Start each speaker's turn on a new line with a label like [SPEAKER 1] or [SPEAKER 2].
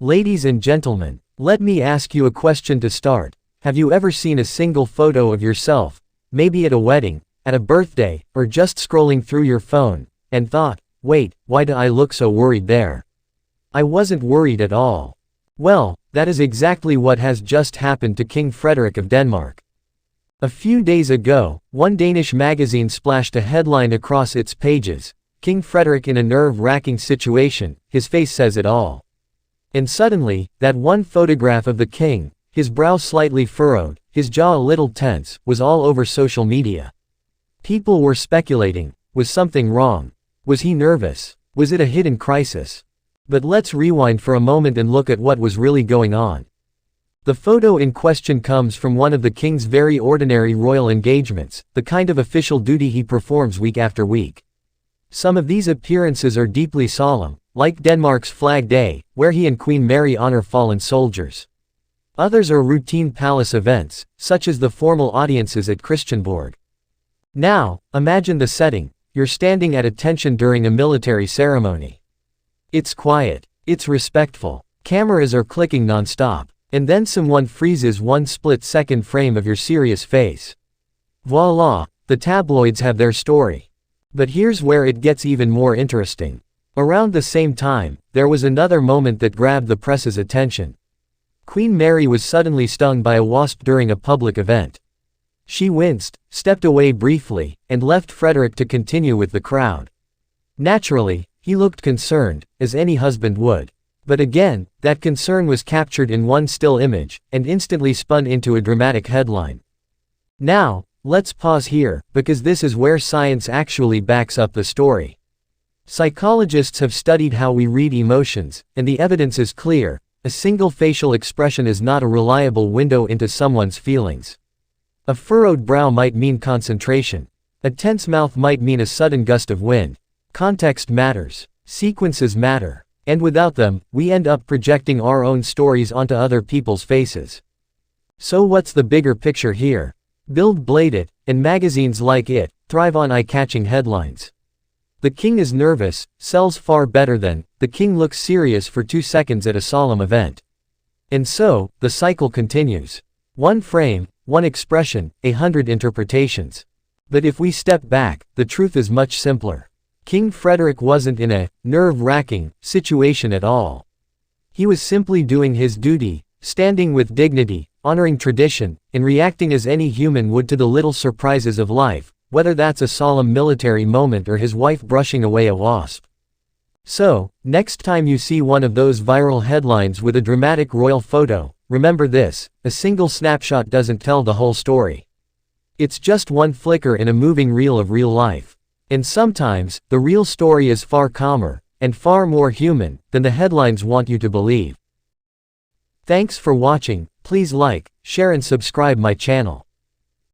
[SPEAKER 1] Ladies and gentlemen, let me ask you a question to start. Have you ever seen a single photo of yourself, maybe at a wedding, at a birthday, or just scrolling through your phone, and thought, wait, why do I look so worried there? I wasn't worried at all. Well, that is exactly what has just happened to King Frederik of Denmark. A few days ago, one Danish magazine splashed a headline across its pages, "King Frederik in a nerve-wracking situation, his face says it all." And suddenly, that one photograph of the king, his brow slightly furrowed, his jaw a little tense, was all over social media. People were speculating, was something wrong? Was he nervous? Was it a hidden crisis? But let's rewind for a moment and look at what was really going on. The photo in question comes from one of the king's very ordinary royal engagements, the kind of official duty he performs week after week. Some of these appearances are deeply solemn, like Denmark's Flag Day, where he and Queen Mary honor fallen soldiers. Others are routine palace events, such as the formal audiences at Christiansborg. Now, imagine the setting. You're standing at attention during a military ceremony. It's quiet. It's respectful. Cameras are clicking non-stop. And then someone freezes one split-second frame of your serious face. Voila, the tabloids have their story. But here's where it gets even more interesting. Around the same time, there was another moment that grabbed the press's attention. Queen Mary was suddenly stung by a wasp during a public event. She winced, stepped away briefly, and left Frederik to continue with the crowd. Naturally, he looked concerned, as any husband would. But again, that concern was captured in one still image, and instantly spun into a dramatic headline. Now, let's pause here, because this is where science actually backs up the story. Psychologists have studied how we read emotions, and the evidence is clear. A single facial expression is not a reliable window into someone's feelings. A furrowed brow might mean concentration. A tense mouth might mean a sudden gust of wind. Context matters. Sequences matter. And without them, we end up projecting our own stories onto other people's faces. So what's the bigger picture here? Billed-Bladet, and magazines like it, thrive on eye-catching headlines. The king is nervous, sells far better than, the king looks serious for 2 seconds at a solemn event. And so, the cycle continues. One frame, one expression, 100 interpretations. But if we step back, the truth is much simpler. King Frederik wasn't in a nerve-wracking situation at all. He was simply doing his duty, standing with dignity, honoring tradition, and reacting as any human would to the little surprises of life, whether that's a solemn military moment or his wife brushing away a wasp. So, next time you see one of those viral headlines with a dramatic royal photo, remember this: a single snapshot doesn't tell the whole story. It's just one flicker in a moving reel of real life. And sometimes, the real story is far calmer, and far more human, than the headlines want you to believe. Thanks for watching. Please like, share and subscribe my channel.